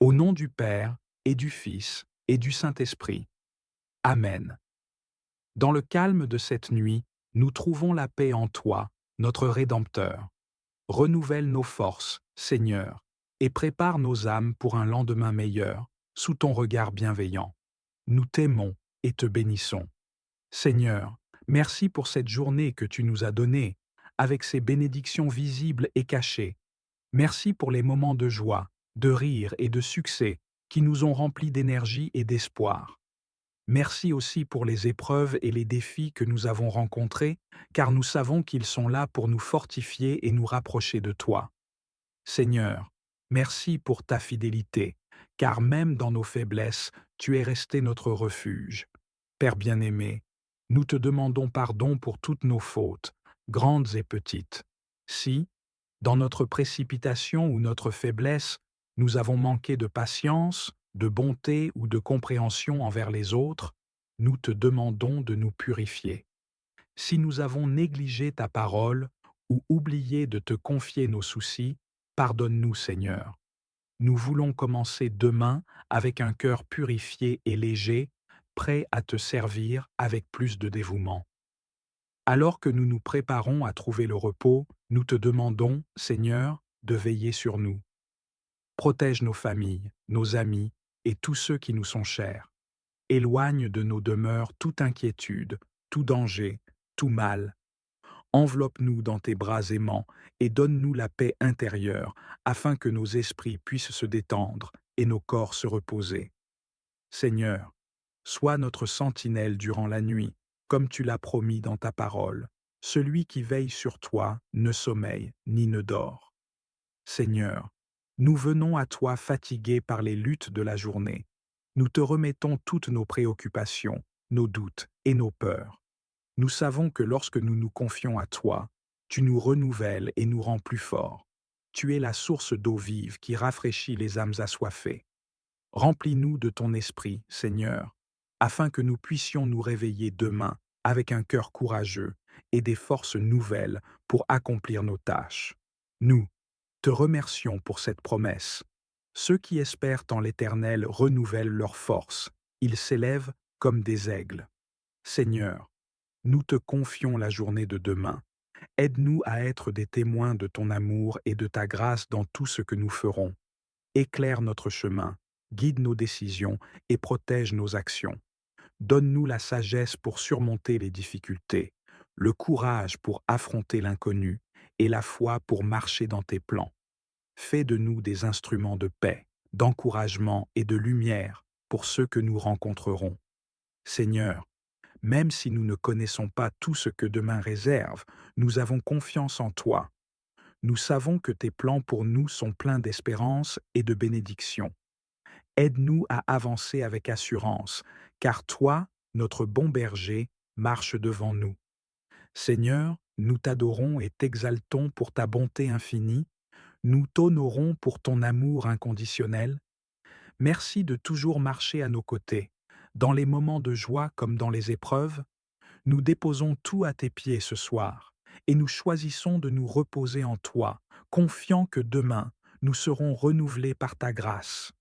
Au nom du Père, et du Fils, et du Saint-Esprit. Amen. Dans le calme de cette nuit, nous trouvons la paix en toi, notre Rédempteur. Renouvelle nos forces, Seigneur, et prépare nos âmes pour un lendemain meilleur, sous ton regard bienveillant. Nous t'aimons et te bénissons. Seigneur, merci pour cette journée que tu nous as donnée, avec ses bénédictions visibles et cachées. Merci pour les moments de joie, de rire et de succès qui nous ont remplis d'énergie et d'espoir. Merci aussi pour les épreuves et les défis que nous avons rencontrés, car nous savons qu'ils sont là pour nous fortifier et nous rapprocher de toi. Seigneur, merci pour ta fidélité, car même dans nos faiblesses, tu es resté notre refuge. Père bien-aimé, nous te demandons pardon pour toutes nos fautes, grandes et petites. Si, dans notre précipitation ou notre faiblesse, nous avons manqué de patience, de bonté ou de compréhension envers les autres, nous te demandons de nous purifier. Si nous avons négligé ta parole ou oublié de te confier nos soucis, pardonne-nous, Seigneur. Nous voulons commencer demain avec un cœur purifié et léger, prêt à te servir avec plus de dévouement. Alors que nous nous préparons à trouver le repos, nous te demandons, Seigneur, de veiller sur nous. Protège nos familles, nos amis et tous ceux qui nous sont chers. Éloigne de nos demeures toute inquiétude, tout danger, tout mal. Enveloppe-nous dans tes bras aimants et donne-nous la paix intérieure, afin que nos esprits puissent se détendre et nos corps se reposer. Seigneur, sois notre sentinelle durant la nuit, comme tu l'as promis dans ta parole. Celui qui veille sur toi ne sommeille ni ne dort. Seigneur, nous venons à toi fatigués par les luttes de la journée. Nous te remettons toutes nos préoccupations, nos doutes et nos peurs. Nous savons que lorsque nous nous confions à toi, tu nous renouvelles et nous rends plus forts. Tu es la source d'eau vive qui rafraîchit les âmes assoiffées. Remplis-nous de ton esprit, Seigneur, afin que nous puissions nous réveiller demain avec un cœur courageux et des forces nouvelles pour accomplir nos tâches. Nous te remercions pour cette promesse. Ceux qui espèrent en l'Éternel renouvellent leurs forces. Ils s'élèvent comme des aigles. Seigneur, nous te confions la journée de demain. Aide-nous à être des témoins de ton amour et de ta grâce dans tout ce que nous ferons. Éclaire notre chemin, guide nos décisions et protège nos actions. Donne-nous la sagesse pour surmonter les difficultés, le courage pour affronter l'inconnu et la foi pour marcher dans tes plans. Fais de nous des instruments de paix, d'encouragement et de lumière pour ceux que nous rencontrerons. Seigneur, même si nous ne connaissons pas tout ce que demain réserve, nous avons confiance en toi. Nous savons que tes plans pour nous sont pleins d'espérance et de bénédiction. Aide-nous à avancer avec assurance, car toi, notre bon berger, marche devant nous. Seigneur, nous t'adorons et t'exaltons pour ta bonté infinie, nous t'honorons pour ton amour inconditionnel. Merci de toujours marcher à nos côtés, dans les moments de joie comme dans les épreuves. Nous déposons tout à tes pieds ce soir, et nous choisissons de nous reposer en toi, confiants que demain, nous serons renouvelés par ta grâce.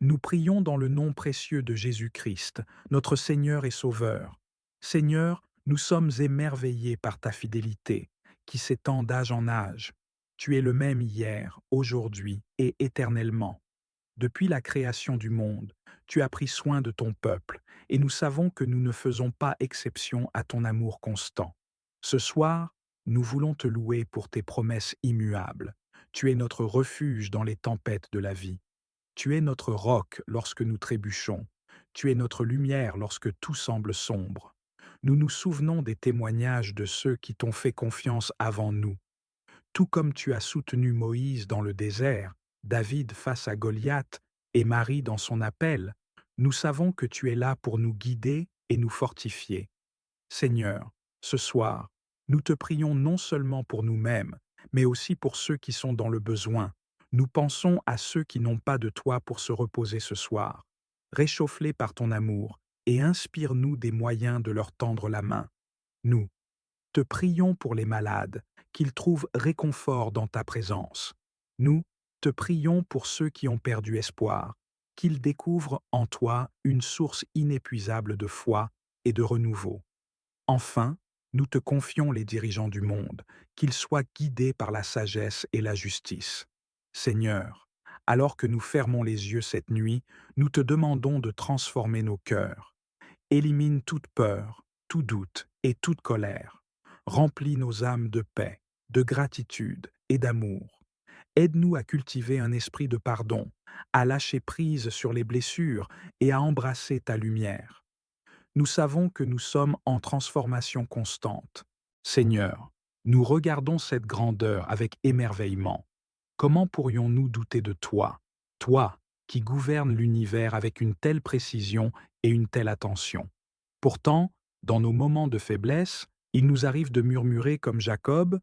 Nous prions dans le nom précieux de Jésus-Christ, notre Seigneur et Sauveur. Seigneur, nous sommes émerveillés par ta fidélité, qui s'étend d'âge en âge. Tu es le même hier, aujourd'hui et éternellement. Depuis la création du monde, tu as pris soin de ton peuple, et nous savons que nous ne faisons pas exception à ton amour constant. Ce soir, nous voulons te louer pour tes promesses immuables. Tu es notre refuge dans les tempêtes de la vie. Tu es notre roc lorsque nous trébuchons. Tu es notre lumière lorsque tout semble sombre. Nous nous souvenons des témoignages de ceux qui t'ont fait confiance avant nous. Tout comme tu as soutenu Moïse dans le désert, David face à Goliath et Marie dans son appel, nous savons que tu es là pour nous guider et nous fortifier. Seigneur, ce soir, nous te prions non seulement pour nous-mêmes, mais aussi pour ceux qui sont dans le besoin. Nous pensons à ceux qui n'ont pas de toi pour se reposer ce soir. Réchauffe-les par ton amour et inspire-nous des moyens de leur tendre la main. Nous te prions pour les malades, qu'ils trouvent réconfort dans ta présence. Nous Te prions pour ceux qui ont perdu espoir, qu'ils découvrent en toi une source inépuisable de foi et de renouveau. Enfin, nous te confions les dirigeants du monde, qu'ils soient guidés par la sagesse et la justice. Seigneur, alors que nous fermons les yeux cette nuit, nous te demandons de transformer nos cœurs. Élimine toute peur, tout doute et toute colère. Remplis nos âmes de paix, de gratitude et d'amour. Aide-nous à cultiver un esprit de pardon, à lâcher prise sur les blessures et à embrasser ta lumière. Nous savons que nous sommes en transformation constante. Seigneur, nous regardons cette grandeur avec émerveillement. Comment pourrions-nous douter de toi, toi qui gouvernes l'univers avec une telle précision et une telle attention? Pourtant, dans nos moments de faiblesse, il nous arrive de murmurer comme Jacob,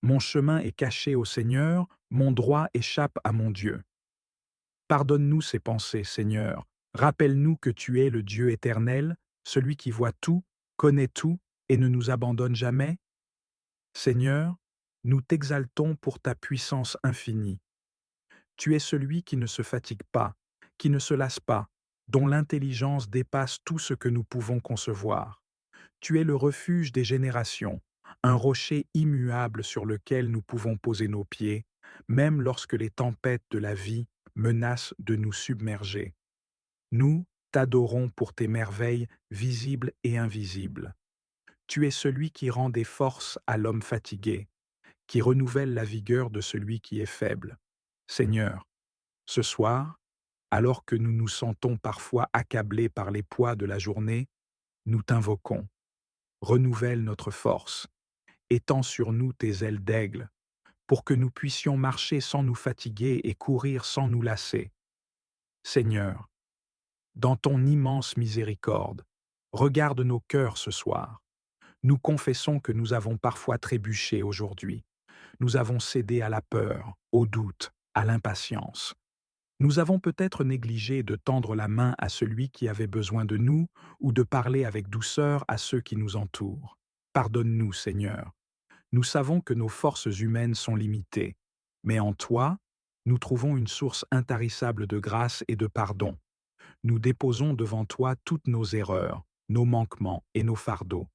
mon chemin est caché au Seigneur, mon droit échappe à mon Dieu. Pardonne-nous ces pensées, Seigneur. Rappelle-nous que tu es le Dieu éternel, celui qui voit tout, connaît tout et ne nous abandonne jamais. Seigneur, nous t'exaltons pour ta puissance infinie. Tu es celui qui ne se fatigue pas, qui ne se lasse pas, dont l'intelligence dépasse tout ce que nous pouvons concevoir. Tu es le refuge des générations, un rocher immuable sur lequel nous pouvons poser nos pieds, même lorsque les tempêtes de la vie menacent de nous submerger. Nous t'adorons pour tes merveilles visibles et invisibles. Tu es celui qui rend des forces à l'homme fatigué, qui renouvelle la vigueur de celui qui est faible. Seigneur, ce soir, alors que nous nous sentons parfois accablés par les poids de la journée, nous t'invoquons. Renouvelle notre force. Étends sur nous tes ailes d'aigle, pour que nous puissions marcher sans nous fatiguer et courir sans nous lasser. Seigneur, dans ton immense miséricorde, regarde nos cœurs ce soir. Nous confessons que nous avons parfois trébuché aujourd'hui. Nous avons cédé à la peur, au doute, à l'impatience. Nous avons peut-être négligé de tendre la main à celui qui avait besoin de nous ou de parler avec douceur à ceux qui nous entourent. Pardonne-nous, Seigneur. Nous savons que nos forces humaines sont limitées, mais en toi, nous trouvons une source intarissable de grâce et de pardon. Nous déposons devant toi toutes nos erreurs, nos manquements et nos fardeaux.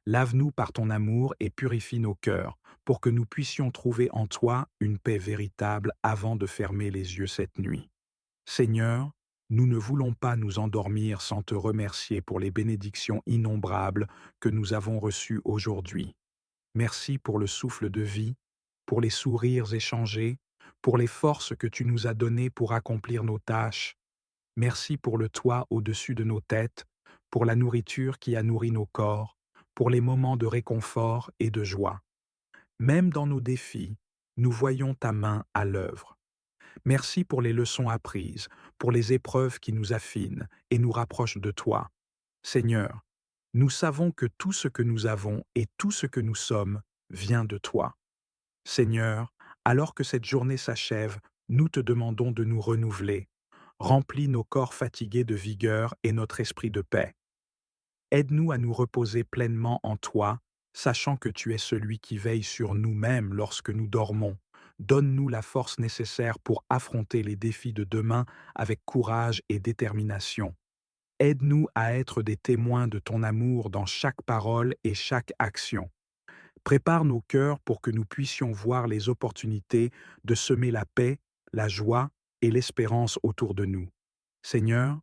Lave-nous par ton amour et purifie nos cœurs, pour que nous puissions trouver en toi une paix véritable avant de fermer les yeux cette nuit. Seigneur, nous ne voulons pas nous endormir sans te remercier pour les bénédictions innombrables que nous avons reçues aujourd'hui. Merci pour le souffle de vie, pour les sourires échangés, pour les forces que tu nous as données pour accomplir nos tâches. Merci pour le toit au-dessus de nos têtes, pour la nourriture qui a nourri nos corps, pour les moments de réconfort et de joie. Même dans nos défis, nous voyons ta main à l'œuvre. Merci pour les leçons apprises, pour les épreuves qui nous affinent et nous rapprochent de toi. Seigneur, nous savons que tout ce que nous avons et tout ce que nous sommes vient de toi. Seigneur, alors que cette journée s'achève, nous te demandons de nous renouveler. Remplis nos corps fatigués de vigueur et notre esprit de paix. Aide-nous à nous reposer pleinement en toi, sachant que tu es celui qui veille sur nous-mêmes lorsque nous dormons. Donne-nous la force nécessaire pour affronter les défis de demain avec courage et détermination. Aide-nous à être des témoins de ton amour dans chaque parole et chaque action. Prépare nos cœurs pour que nous puissions voir les opportunités de semer la paix, la joie et l'espérance autour de nous. Seigneur,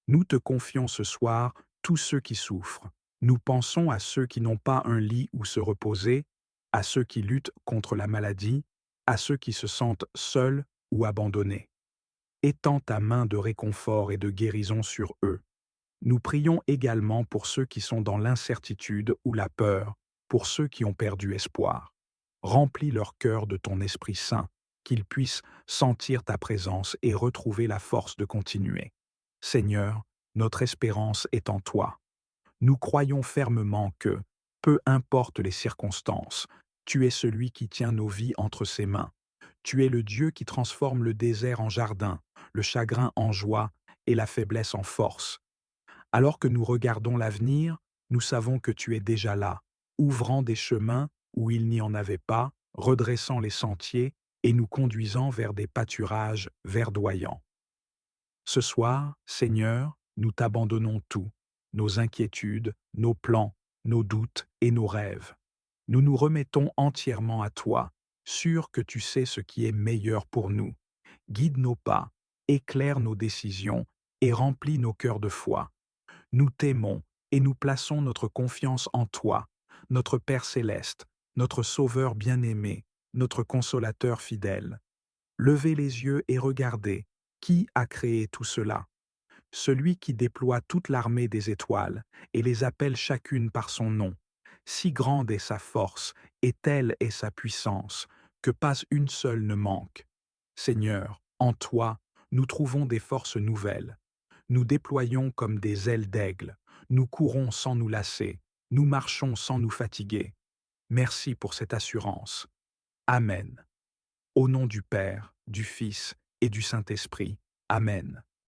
nous te confions ce soir tous ceux qui souffrent. Nous pensons à ceux qui n'ont pas un lit où se reposer, à ceux qui luttent contre la maladie, à ceux qui se sentent seuls ou abandonnés. Étends ta main de réconfort et de guérison sur eux. Nous prions également pour ceux qui sont dans l'incertitude ou la peur, pour ceux qui ont perdu espoir. Remplis leur cœur de ton Esprit Saint, qu'ils puissent sentir ta présence et retrouver la force de continuer. Seigneur, notre espérance est en toi. Nous croyons fermement que, peu importe les circonstances, tu es celui qui tient nos vies entre ses mains. Tu es le Dieu qui transforme le désert en jardin, le chagrin en joie et la faiblesse en force. Alors que nous regardons l'avenir, nous savons que tu es déjà là, ouvrant des chemins où il n'y en avait pas, redressant les sentiers et nous conduisant vers des pâturages verdoyants. Ce soir, Seigneur, nous t'abandonnons tout, nos inquiétudes, nos plans, nos doutes et nos rêves. Nous nous remettons entièrement à toi, sûrs que tu sais ce qui est meilleur pour nous. Guide nos pas, éclaire nos décisions et remplis nos cœurs de foi. Nous t'aimons et nous plaçons notre confiance en toi, notre Père céleste, notre Sauveur bien-aimé, notre Consolateur fidèle. Levez les yeux et regardez, qui a créé tout cela? Celui qui déploie toute l'armée des étoiles et les appelle chacune par son nom. Si grande est sa force et telle est sa puissance, que pas une seule ne manque. Seigneur, en toi, nous trouvons des forces nouvelles. Nous déployons comme des ailes d'aigle, nous courons sans nous lasser, nous marchons sans nous fatiguer. Merci pour cette assurance. Amen. Au nom du Père, du Fils et du Saint-Esprit. Amen.